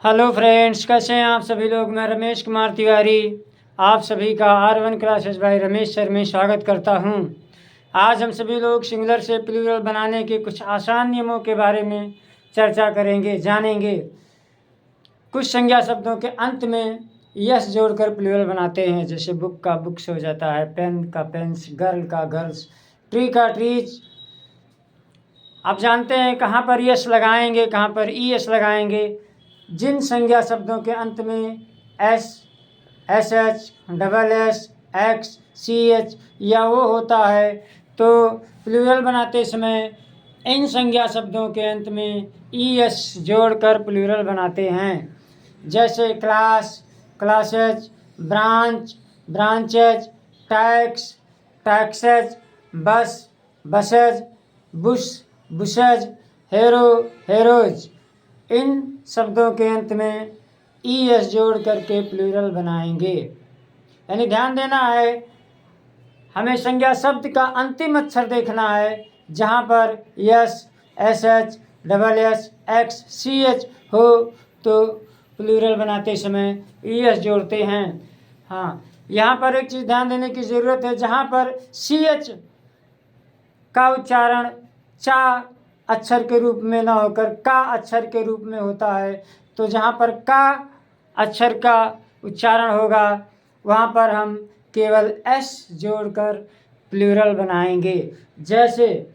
Hello friends, कैसे हैं आप सभी लोग। मैं रमेश कुमार तिवारी आप सभी का R1 classes bye Ramesh sir में स्वागत करता हूं। आज हम सभी लोग सिंगुलर से प्लूरल बनाने के कुछ आसान नियमों के बारे में चर्चा करेंगे, जानेंगे। कुछ संज्ञा शब्दों के अंत में यस जोड़कर प्लूरल बनाते हैं, जैसे बुक का बुक्स हो जाता है, पेन का पेन्स, गर्ल का गर्ल्स, ट्री का ट्रीज। आप जानते हैं कहाँ पर यस लगाएंगे, कहाँ पर ES लगाएंगे। जिन संज्ञा शब्दों के अंत में S, SH, SS, X, CH या वो होता है, तो प्लूरल बनाते समय इन संज्ञा शब्दों के अंत में ES जोड़कर प्लूरल बनाते हैं। जैसे class, classes, branch, branches, tax, taxes, बस, बसेज, बुश, बुशेज, हेरो, हेरोज। इन शब्दों के अंत में ES जोड़ करके प्लूरल बनाएंगे। यानी ध्यान देना है, हमें संज्ञा शब्द का अंतिम अक्षर देखना है, जहाँ पर S, SH, SS, X, CH हो तो प्लूरल बनाते समय ES जोड़ते हैं। हाँ, यहाँ पर एक चीज़ ध्यान देने की ज़रूरत है, जहाँ पर CH का उच्चारण चा अक्षर के रूप में ना होकर का अक्षर के रूप में होता है, तो जहाँ पर का अक्षर का उच्चारण होगा वहाँ पर हम केवल S जोड़कर प्लूरल बनाएंगे। जैसे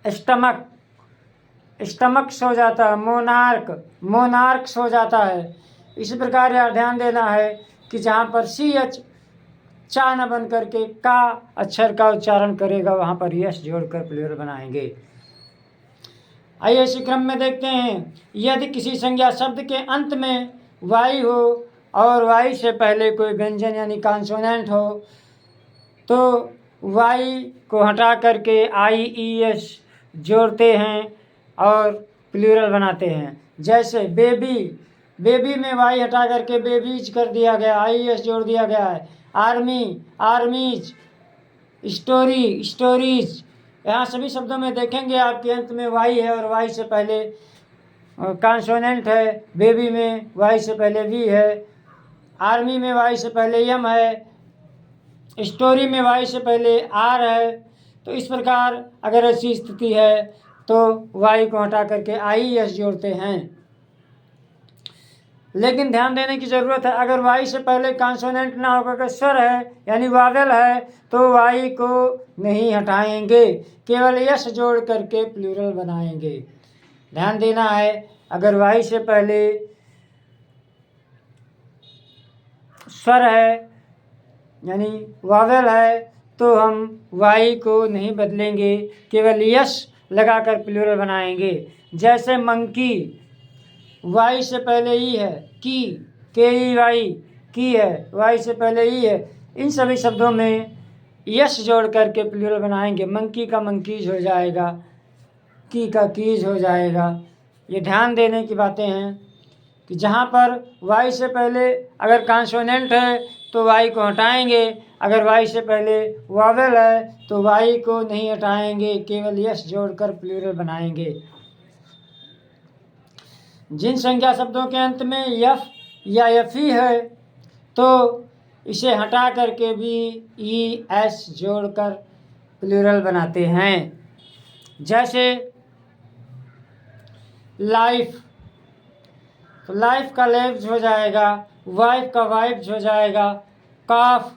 स्टमक, स्टमक्स हो जाता है, मोनार्क, मोनार्क्स हो जाता है। इसी प्रकार यार ध्यान देना है कि जहाँ पर CH चा न बन करके का अक्षर का उच्चारण करेगा वहाँ पर यस जोड़कर प्लूरल बनाएंगे। आइए इसी क्रम में देखते हैं, यदि किसी संज्ञा शब्द के अंत में वाई हो और वाई से पहले कोई व्यंजन यानी कॉन्सोनेंट हो, तो वाई को हटा करके IES जोड़ते हैं और प्लूरल बनाते हैं। जैसे बेबी, बेबी में वाई हटा करके बेबीज कर दिया गया, IES जोड़ दिया गया है। Army, आर्मीज, story, stories. यहाँ सभी शब्दों में देखेंगे आपके अंत में वाई है और वाई से पहले कॉन्सोनेंट है। बेबी में वाई से पहले वी है, आर्मी में वाई से पहले एम है, स्टोरी में वाई से पहले आर है। तो इस प्रकार अगर ऐसी स्थिति है तो वाई को हटा करके IES जोड़ते हैं। लेकिन ध्यान देने की ज़रूरत है, अगर वाई से पहले कॉन्सोनेंट ना होकर स्वर है यानी वावेल है, तो वाई को नहीं हटाएंगे, केवल यस जोड़ करके प्लूरल बनाएंगे। ध्यान देना है, अगर वाई से पहले स्वर है यानी वावेल है तो हम वाई को नहीं बदलेंगे, केवल यस लगाकर प्लूरल बनाएंगे। जैसे मंकी, वाई से पहले ई है, की, KEY, की है, वाई से पहले ई है। इन सभी शब्दों में यस जोड़ करके प्लूरल बनाएंगे। मंकी का मंकीज हो जाएगा, की का कीज हो जाएगा। ये ध्यान देने की बातें हैं कि जहाँ पर वाई से पहले अगर कॉन्सोनेंट है तो वाई को हटाएंगे, अगर वाई से पहले वावेल है तो वाई को नहीं हटाएंगे, केवल यस जोड़कर प्लूरल बनाएंगे। जिन संख्या शब्दों के अंत में यफ या यफी है तो इसे हटा करके भी ES जोड़कर प्लूरल बनाते हैं। जैसे लाइफ, तो लाइफ का लेव्स हो जाएगा, वाइफ का वाइफ्स हो जाएगा, काफ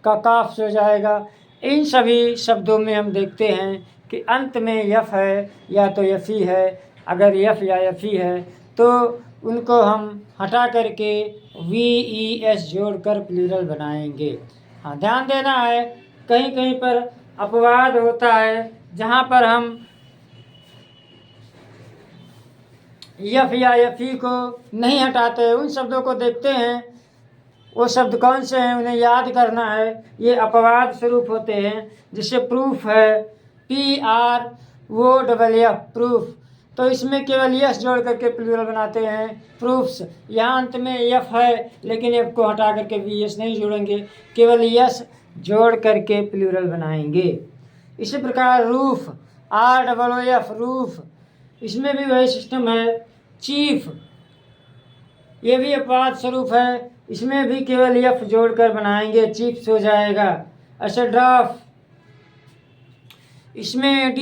का काफ्स हो जाएगा। इन सभी शब्दों में हम देखते हैं कि अंत में यफ है या तो यफी है। अगर यफ या यफी है तो उनको हम हटा करके VES जोड़कर प्लूरल बनाएंगे। हाँ, ध्यान देना है, कहीं कहीं पर अपवाद होता है, जहाँ पर हम यफ या यफी को नहीं हटाते, उन शब्दों को देखते हैं। वो शब्द कौन से हैं उन्हें याद करना है, ये अपवाद स्वरूप होते हैं। जैसे प्रूफ है, PROFF, प्रूफ, तो इसमें केवल यस जोड़ करके प्लूरल बनाते हैं, प्रूफ्स। यहाँ अंत में यफ है लेकिन एफ को हटा करके VS नहीं जोड़ेंगे, केवल यस जोड़ करके प्लूरल बनाएंगे। इसी प्रकार रूफ, ROOF, रूफ, इसमें भी वही सिस्टम है। चीफ, ये भी अपवाद स्वरूप है, इसमें भी केवल एफ जोड़कर बनाएंगे, चिप्स हो जाएगा। अच्छा ड्राफ, इसमें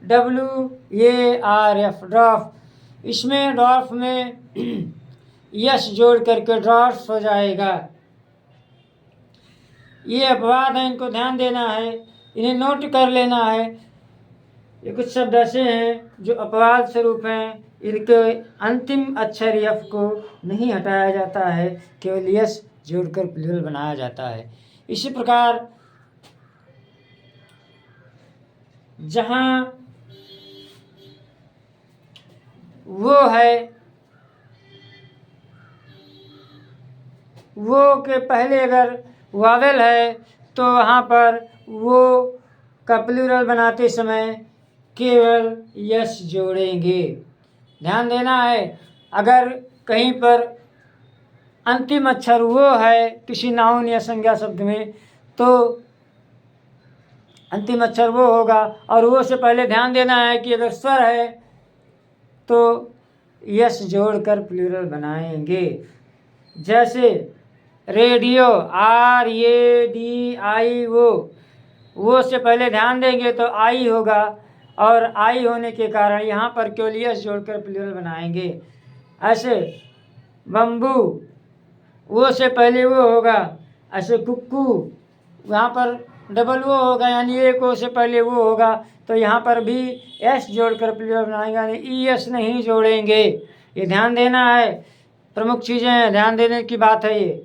DWARF ड्राफ, इसमें ड्राफ में यस जोड़ करके ड्राफ्ट हो जाएगा। ये अपवाद है, इनको ध्यान देना है, इन्हें नोट कर लेना है। ये कुछ शब्द ऐसे हैं जो अपवाद स्वरूप हैं, इनके अंतिम अक्षर यफ को नहीं हटाया जाता है, केवल यस जोड़कर प्लूरल बनाया जाता है। इसी प्रकार जहाँ वो है, वो के पहले अगर वावेल है तो वहाँ पर वो का प्लूरल बनाते समय केवल यस जोड़ेंगे। ध्यान देना है, अगर कहीं पर अंतिम अक्षर वो है किसी नाउन या संज्ञा शब्द में, तो अंतिम अक्षर वो होगा, और वो से पहले ध्यान देना है कि अगर स्वर है तो यस जोड़कर प्लूरल बनाएंगे। जैसे रेडियो, RADIO, वो से पहले ध्यान देंगे तो आई होगा, और आई होने के कारण यहाँ पर केवल यस जोड़कर प्लूरल बनाएंगे। ऐसे बम्बू, वो से पहले वो होगा। ऐसे कुक्कू, यहाँ पर डबल वो होगा, यानी एक ओ से पहले वो होगा, तो यहाँ पर भी एस जोड़कर प्लूरल बनाएंगे, यानी ES नहीं जोड़ेंगे। ये ध्यान देना है, प्रमुख चीज़ें हैं, ध्यान देने की बात है ये।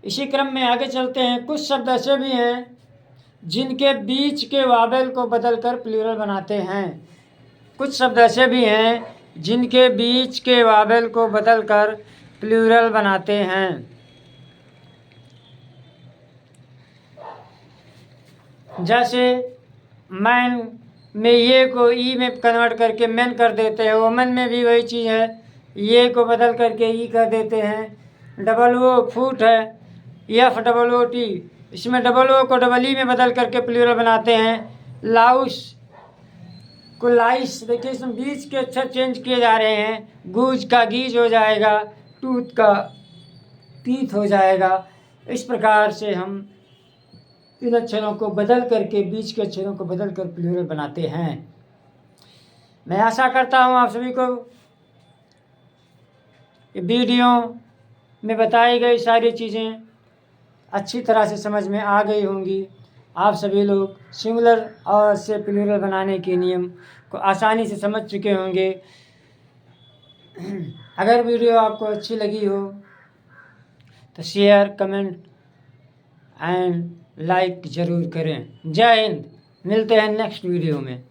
इसी क्रम में आगे चलते हैं। कुछ शब्द ऐसे भी हैं जिनके बीच के वावेल को बदलकर प्लूरल बनाते हैं। कुछ शब्द ऐसे भी हैं जिनके बीच के वावेल को बदलकर प्लूरल बनाते हैं। जैसे मैन में ये को ई में कन्वर्ट करके मैन कर देते हैं, वोमन में भी वही चीज़ है, ये को बदल करके ई कर देते हैं। डबल ओ फूट है, FOOT, इसमें डबल ओ को डबल ई में बदल करके प्लूरल बनाते हैं। लाउस को लाइस, देखिए इसमें बीच के अक्षर चेंज किए जा रहे हैं। गूज का गीज हो जाएगा, टूथ का टीथ हो जाएगा। इस प्रकार से हम इन अक्षरों को बदल करके, बीच के अक्षरों को बदल कर प्लूरल बनाते हैं। मैं आशा करता हूँ आप सभी को वीडियो में बताई गई सारी चीज़ें अच्छी तरह से समझ में आ गई होंगी। आप सभी लोग सिंगुलर और से प्लूरल बनाने के नियम को आसानी से समझ चुके होंगे। अगर वीडियो आपको अच्छी लगी हो तो शेयर, कमेंट एंड लाइक ज़रूर करें। जय हिंद। मिलते हैं नेक्स्ट वीडियो में।